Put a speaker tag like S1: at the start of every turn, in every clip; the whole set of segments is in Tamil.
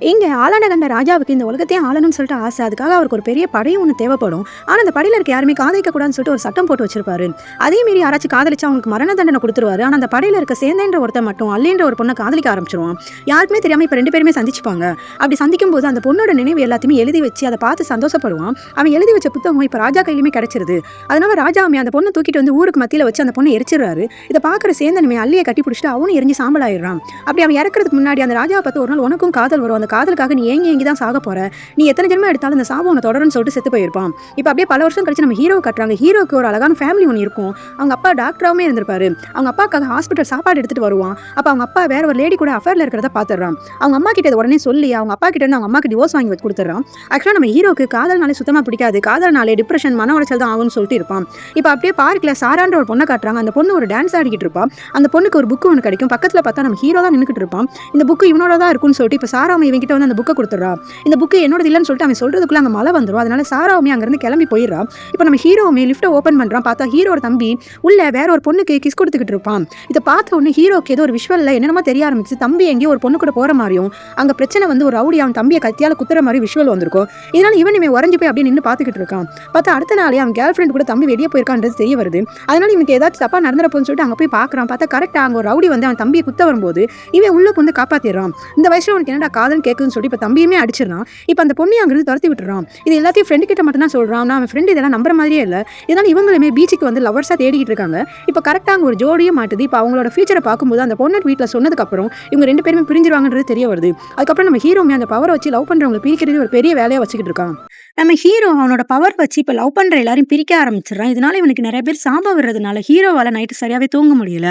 S1: இங்கே ஆளான கண்ட ராஜாவுக்கு இந்த உலகத்தையே ஆளணும்னு சொல்லிட்டு ஆசை. அதுக்காக அவருக்கு ஒரு பெரிய படையும் ஒன்று தேவைப்படும். ஆனால் அந்த படையில் இருக்க யாருமே காதலிக்கக்கூடாதுன்னு சொல்லிட்டு ஒரு சட்டம் போட்டு வச்சிருப்பாரு. அதே மீறி யாராச்சும் காதலிச்சா அவங்களுக்கு மரண தண்டனை கொடுத்துருவாரு. ஆனால் அந்த படையில் இருக்க சேந்தன்ற ஒருத்தர் மட்டும் அல்லேன்ற ஒரு பொண்ணை காதலிக்க ஆரம்பிச்சிருவான். யாருக்குமே தெரியாமல் இப்போ 2 பேருமே சந்திச்சுப்பாங்க. அப்படி சந்திக்கும் போது அந்த பொண்ணோட நினைவு எல்லாத்தையுமே எழுதி வச்சு அதை பார்த்து சந்தோஷப்படுவான். அவன் எழுதி வச்ச புத்தகம் இப்போ ராஜா கையிலுமே கிடைச்சிருது. அதனால ராஜாவுமே அந்த பொண்ணை தூக்கிட்டு வந்து ஊருக்கு மத்தியில் வச்சு அந்த பொண்ணை எரிச்சிடுறாரு. இதை பார்க்குற சேந்தனுமே அல்லியை கட்டி பிடிச்சிட்டு அவனும் எரிஞ்சு சாம்பலாயிடுறான். அப்படி அவன் இறக்குறதுக்கு முன்னாடி அந்த ராஜாவை பார்த்து ஒரு நாள் உனக்கும் காதல் வரும், அந்த காதலுக்காக நீ ஏங்கி தான் சாக போற, நீ எத்தனை ஜென்மம் எடுத்தாலும் அந்த சாபம் உன்னை தொடரும்னு சொல்லிட்டு செத்து போயிருப்பான். இப்போ அப்படியே பல வருஷம் கழிச்சு நம்ம ஹீரோ கட்டுறாங்க. ஹீரோக்கு ஒரு அழகான ஃபேமிலி ஒன்று இருக்கும். அவங்க அப்பா டாக்டராகவே இருந்திருப்பாரு. அவங்க அப்பாவுக்காக ஹாஸ்பிட்டல் சாப்பாடு எடுத்துட்டு வருவான். அப்போ அவங்க அப்பா வேற ஒரு லேடி கூட அஃபேர்ல இருக்கிறத பார்த்துறான். அவங்க அம்மா கிட்ட உடனே சொல்லி அவங்க அப்பா கிட்ட இருந்து அவங்க அம்மாக்கு டிவோர்ஸ் வாங்கி வச்சு கொடுத்துறான். ஆக்சுவலாக நம்ம ஹீரோக்கு காதல்னாலே சுத்தமாக பிடிக்காது. காதல்னாலே டிப்ரெஷன், மன உளைச்சல் தான் ஆகும்னு சொல்லிட்டு இருப்பான். இப்போ அப்படியே பார்க்கல சாரான்ற ஒரு பொண்ணை காட்டுறாங்க. அந்த பொண்ணு ஒரு டான்ஸ் ஆடிக்கிட்டு இருப்பான். அந்த பொண்ணுக்கு ஒரு புக்கு ஒன்று கிடைக்கும். பக்கத்தில் பார்த்தா நம்ம ஹீரோ தான் நின்றுட்டு இருப்பான். இந்த புக்கு இவனோட தான் இருக்குன்னு சொல்லிட்டு இப்போ சாராவை இவங்கிட்ட வந்து அந்த புக்கை கொடுத்துட்றா. இந்த புக்கு என்னோட இல்லைன்னு சொல்லிட்டு அவன் சொல்றதுக்குள்ள அங்கே மழை வந்துடும். அதனால சாராவுமே அங்கேருந்து கிளம்பி போயிடுறா. இப்போ நம்ம ஹீரோவுமே லிஃப்ட்டை ஓப்பன் பண்ணுறான். பார்த்தா ஹீரோட தம்பி உள்ள வேற ஒரு பொண்ணுக்கு கிஸ் கொடுத்துக்கிட்டு இருப்பான். இதை பார்த்த உடனே ஹீரோக்கு ஏதோ ஒரு விஷுவலில் என்னென்னமோ தெரிய ஆரம்பிச்சு. தம்பி எங்கேயோ ஒரு பொண்ணு கூட போகிற மாதிரியும் அங்கே பிரச்சனை வந்து ஒரு ரவுடி அவன் தம்பியை கத்தியால் குத்துற மாதிரி விஷுவல் வந்திருக்கும். இதனால இவனுமே உறைஞ்சு போய் அப்படியே நின்று பார்த்துக்கிட்டு இருக்கான். பார்த்தா அடுத்த நாளே அவன் கேர்ள் ஃப்ரெண்ட் கூட தம்பி வெளியே போயிருக்கான்றது தெரிய வருது. அதனால இவனுக்கு ஏதாச்சும் தப்பா நடந்துறப்போன்னு சொல்லிட்டு அங்கே போய் பார்க்குறான். பார்த்தா கரெக்டாக அங்கே ஒரு ரவுடி வந்து அவன் தம்பியை குத்த வரும்போது இவன் உள்ளுக்கு வந்து காப்பாற்றிடுறான். இந்த வயசுல உனக்கு என்னடா காதல் கேட்குதுன்னு சொல்லிட்டு இப்போ தம்பியுமே அடிச்சிடறான். இப்போ அந்த பொண்ணை அங்கிருந்து துரத்தி விட்டுறான். இது எல்லாத்தையும் ஃப்ரெண்டு கிட்ட மட்டும் தான் சொல்றான். நான் அவன் ஃப்ரெண்டு இதெல்லாம் நம்புற மாதிரியே இல்லை. இதனால இவங்களுமே பீச்சுக்கு வந்து லவர்ஸாக தேடிக்கிட்டு இருக்காங்க. இப்போ கரெக்டாக அங்கே ஒரு ஜோடியே மாட்டுது. இப்போ அவங்களோட ஃபியூச்சரை பார்க்கும்போது அந்த பொண்ணு வீட்டில் சொன்னதுக்கப்புறம் இவங்க 2 பேருமே பிரிஞ்சிருவாங்கன்றது தெரிய வருது. அதுக்கப்புறம் நம்ம ஹீரோமே அந்த பவரை வச்சு லவ் பண்ணுறவங்களை பிரிக்கிறது ஒரு பெரிய வேலையாக வச்சுக்கிட்டு இருக்கான். நம்ம ஹீரோ அவனோட பவர் வச்சு இப்போ லவ் பண்ணுற எல்லாரையும் பிரிக்க ஆரம்பிச்சிடறான். இதனால இவனுக்கு நிறைய பேர் சாபம் வர்றதுனால ஹீரோவால் நைட்டு சரியாகவே தூங்க முடியல.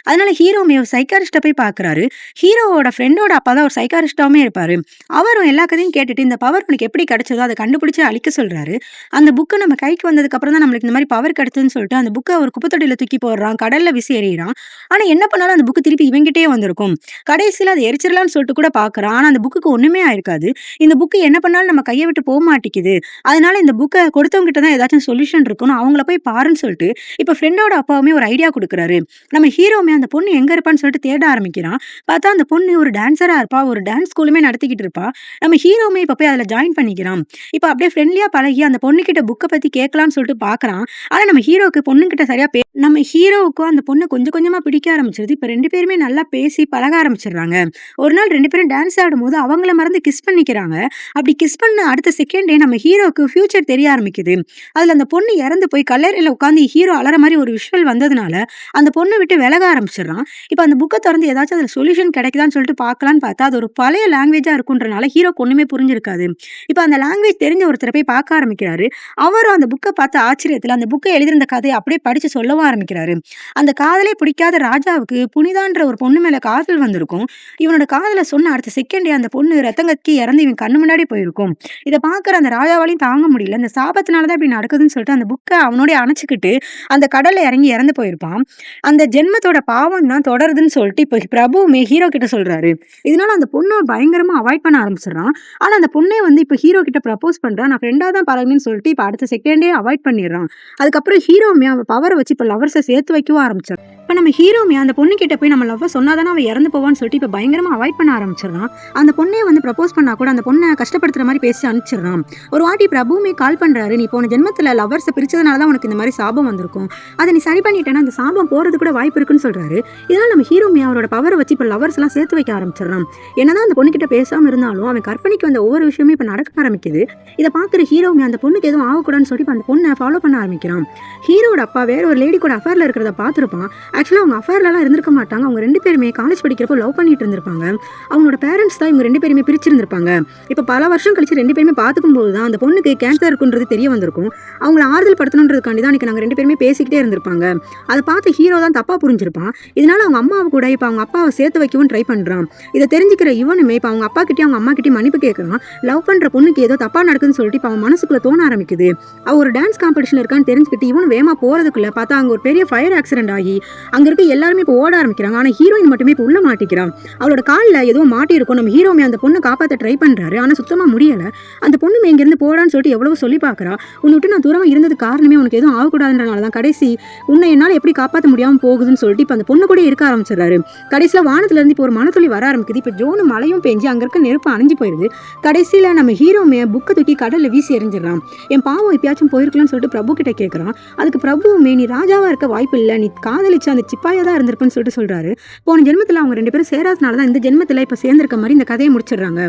S1: அதனால ஹீரோமே ஒரு சைக்காரிஸ்ட்டை போய் பார்க்குறாரு. ஹீரோவோட ஃப்ரெண்டோட அப்பா தான் ஒரு சைக்காரிஸ்டாவே இருப்பாரு. அவரும் எல்லா கதையும் கேட்டுட்டு இந்த பவர் உனக்கு எப்படி கிடைச்சதோ அதை கண்டுபிடிச்சு அழிக்க சொல்றாரு. அந்த புக்கு நம்ம கைக்கு வந்ததுக்கு அப்புறம் தான் நம்மளுக்கு இந்த மாதிரி பவர் கிடைச்சதுன்னு சொல்லிட்டு அந்த புக்கை ஒரு குப்பத்தொட்டியில தூக்கி போடுறான். கடல்ல விசி எறிகிறான். ஆனா என்ன பண்ணாலும் அந்த புக்கு திருப்பி இவங்கிட்டே வந்திருக்கும். கடைசியில் அதை எரிச்சிடலாம்னு சொல்லிட்டு கூட பார்க்குறான். ஆனா அந்த புக்குக்கு ஒண்ணுமே ஆயிருக்காது. இந்த புக்கு என்ன பண்ணாலும் நம்ம கையை விட்டு போக மாட்டேங்குது. அதனால இந்த புக்கை கொடுத்தவங்க கிட்ட தான் ஏதாச்சும் சொல்யூஷன் இருக்குன்னு அவங்கள போய் பாருன்னு சொல்லிட்டு இப்போ ஃப்ரெண்டோட அப்பாவுமே ஒரு ஐடியா கொடுக்குறாரு. நம்ம ஹீரோமே அந்த பொண்ணு எங்க இருப்பான்னு சொல்லிட்டு தேட ஆரம்பிக்கிறான். பார்த்தா அந்த பொண்ணு ஒரு டான்ஸரா இருப்பா. ஒரு டான்ஸ் ஸ்கூலுமே நடத்திக்கிட்டு இருப்பா. நம்ம ஹீரோமே இப்போ போய் அதில் ஜாயின் பண்ணிக்கிறான். இப்போ அப்படியே ஃப்ரெண்ட்லியா பழகி அந்த பொண்ணு கிட்ட புக்கை பத்தி கேட்கலாம்னு சொல்லிட்டு பார்க்கறான். ஆனா நம்ம ஹீரோக்கு பொண்ணுகிட்ட சரியா நம்ம ஹீரோவுக்கும் அந்த பொண்ணு கொஞ்சம் கொஞ்சமா பிடிக்க ஆரம்பிச்சிருது. இப்போ 2 பேருமே நல்லா பேசி பழக ஆரம்பிச்சிடுறாங்க. ஒரு நாள் 2 பேரும் டான்ஸ் ஆடும்போது அவங்கள மறந்து கிஸ் பண்ணிக்கிறாங்க. அப்படி கிஸ் பண்ண அடுத்த செகண்டே நம்ம ஹீரோக்கு ஃபியூச்சர் தெரிய ஆரம்பிக்குது. அதுல அந்த பொண்ணு இறந்து போய் கல்லறையில உட்காந்து ஹீரோ அலற மாதிரி ஒரு விஷுவல் வந்ததுனால அந்த பொண்ணை விட்டு விலக ஆரம்பிச்சிடறான். இப்போ அந்த புக்கை திறந்து ஏதாச்சும் அதில் சொல்யூஷன் கிடைக்குதான்னு சொல்லிட்டு பார்க்கலான்னு பார்த்தா அது ஒரு பழைய லாங்குவேஜா இருக்குன்றனால ஹீரோக்கு ஒண்ணுமே புரிஞ்சிருக்காது. இப்போ அந்த லாங்குவேஜ் தெரிஞ்ச ஒருத்தரை போய் பார்க்க ஆரம்பிக்கிறாரு. அவரும் அந்த புக்கை பார்த்து ஆச்சரியத்துல அந்த புக்கை எழுதியிருந்த கதையை அப்படியே படிச்சு சொல்லவும் ஆரம்பிக்கிறாரு. அந்த காதலே பிடிக்காத ராஜாவுக்கு புனிதான்ற ஒரு பொண்ணு மேல காதல் வந்திருக்கும். இவனோட காதலை சொன்ன அடுத்த செகண்டே அந்த பொண்ணு ரத்தம் கக்கி இறந்து இவன் கண்ணு முன்னாடி போயிருக்கும். இதை பார்க்குற அந்த ராஜாவாலையும் தாங்க முடியல. இந்த சாபத்தினாலதான் இப்படி நடக்குதுன்னு சொல்லிட்டு அந்த புக்கை அவனோட அணைச்சிக்கிட்டு அந்த கடல்ல இறங்கி இறந்து போயிருப்பான். அந்த ஜென்மத்தோட பாவம் தான் தொடருதுன்னு சொல்லிட்டு இப்போ பிரபுவுமே ஹீரோ கிட்ட சொல்றாரு. இதனால அந்த பொண்ணை பயங்கரமா அவாய்ட் பண்ண ஆரம்பிச்சிடறான். ஆனா அந்த பொண்ணே வந்து இப்போ ஹீரோ கிட்ட ப்ரப்போஸ் பண்றான். நான் ஃப்ரெண்டா தான் பழகுன்னு சொல்லிட்டு இப்போ அடுத்த செகண்டே அவாய்ட் பண்ணிடுறான். அதுக்கப்புறம் ஹீரோமே அவன் பவரை வச்சு இப்போ லவர்ஸை சேர்த்து வைக்கவும் ஆரம்பிச்சார். இப்போ நம்ம ஹீரோமே அந்த பொண்ணு கிட்ட போய் நம்ம லவ் சொன்னாதானே அவன் இறந்து போவான்னு சொல்லிட்டு இப்போ பயங்கரமா அவாய்ட் பண்ண ஆரம்பிச்சிடறான். அந்த பொண்ணே வந்து ப்ரப்போஸ் பண்ணா கூட அந்த பொண்ணை கஷ்டப்படுத்துற மாதிரி பேசி அனுப்பிச்சிடறான். ஒரு வாட்டி பிரபுவுமே கால் பண்றாரு. நீ போன ஜென்மத்துல லவர்ஸை பிரிச்சதுனால தான் உனக்கு இந்த மாதிரி சாபம் வந்திருக்கும். அதை நீ சரி பண்ணிட்டேன்னா அந்த சாபம் போறது கூட வாய்ப்பு இருக்குன்னு சொல்றாரு. இதனால நம்ம ஹீரோமே அவரோட பவரை வச்சு இப்போ லவர்ஸ் எல்லாம் சேர்த்து வைக்க ஆரம்பிச்சிடறான். என்னதான் அந்த பொண்ணு கிட்ட பேசாம இருந்தாலும் அவன் கற்பனைக்கு வந்த ஒவ்வொரு விஷயமே இப்போ நடக்க ஆரம்பிக்குது. இதை பார்க்குற ஹீரோமே அந்த பொண்ணுக்கு எதுவும் ஆகக்கூடாதுன்னு சொல்லி அந்த பொண்ணை ஃபாலோ பண்ண ஆரம்பிக்கிறான். ஹீரோட அப்பா வேற ஒரு லேடி கூட அஃபேர்ல இருக்கிறத பார்த்துருப்பான். ஆக்சுவலாக அவங்க அஃபேர்லாம் இருந்திருக்க மாட்டாங்க. அவங்க 2 பேருமே காலேஜ் படிக்கிறப்போ லவ் பண்ணிட்டு இருந்திருப்பாங்க. அவங்களோட பேரண்ட்ஸ் தான் இவங்க 2 பேருமே பிரிச்சிருந்திருப்பாங்க. இப்போ பல வருஷம் கழிச்சு 2 பேருமே பார்த்துக்கும் போது தான் அந்த பொண்ணுக்கு கேன்சர் இருக்குன்றது தெரிய வந்திருக்கும். அவங்கள ஆறுதல் படுத்தணுன்றதுக்காண்டி தான் நாங்கள் 2 பேருமே பேசிக்கிட்டே இருந்திருப்பாங்க. அதை பார்த்து ஹீரோ தான் தப்பா புரிஞ்சிருப்பான். இதனால அவங்க அம்மாவை கூட இப்போ அவங்க அப்பாவை சேர்த்து வைக்கவும் ட்ரை பண்றான். இதை தெரிஞ்சுக்கிற இவனுமே இப்போ அவங்க அப்பா கிட்டே அவங்க அம்மா கிட்டே மன்னிப்பு கேட்கறான். லவ் பண்ற பொண்ணுக்கு ஏதோ தப்பா நடக்குதுன்னு சொல்லிட்டு இப்போ அவன் மனசுக்குள்ள தோண ஆரம்பிக்குது. அவ ஒரு டான்ஸ் காம்படிஷன் இருக்கான்னு தெரிஞ்சுக்கிட்டு இவனு வேகமா போறதுக்குள்ள பார்த்தா அங்க ஒரு பெரிய ஃபயர் ஆக்சிடென்ட் ஆகி அங்க இருக்க எல்லாருமே இப்போ ஓட ஆரம்பிக்கிறாங்க. ஆனா ஹீரோயின் மட்டுமே இப்போ உள்ள மாட்டிக்கிறான். அவளோட காலில் ஏதோ மாட்டி இருக்கும். நம்ம ஹீரோமே அந்த பொண்ணை காப்பாற்ற ட்ரை பண்றாரு. ஆனா சுத்தமா முடியல. அந்த பொண்ணுமே இங்கிருந்து போடான்னு சொல்லிட்டு எவ்வளவு சொல்லி பார்க்குறா. உன்னை விட்டு நான் தூரமாக இருந்தது காரணமே உனக்கு எதுவும் ஆகக்கூடாதுன்றனால தான். கடைசி உன்னை என்னால் எப்படி காப்பாற்ற முடியாமல் போகுதுன்னு சொல்லிட்டு இப்போ அந்த பொண்ணு கூட இருக்க ஆரம்பிச்சிடறாரு. கடைசியில் வானத்துலேருந்து இப்போ ஒரு மனத்துளி வர ஆரம்பிக்குது. இப்போ ஜோனு மழையும் பெஞ்சு அங்கே இருக்க நெருப்பு அணைஞ்சு போயிடுது. கடைசியில் நம்ம ஹீரோமே புக்கை தூக்கி கடலில் வீசி எறிஞ்சிடறான். என் பாவம் எப்பயாச்சும் போயிருக்கலாம்னு சொல்லிட்டு பிரபு கிட்ட கேட்குறான். அதுக்கு பிரபுவுமே நீ ராஜாவாக இருக்க வாய்ப்பு இல்லை, நீ காதலிச்சு அந்த சிப்பாயாக தான் இருந்திருப்பேன்னு சொல்லிட்டு சொல்கிறாரு. போன ஜென்மத்தில் அவங்க 2 பேரும் சேராதனால தான் இந்த ஜென்மத்தில் இப்போ சேர்ந்திருக்க மாதிரி இந்த கதையை முடிச்சிடுறாங்க.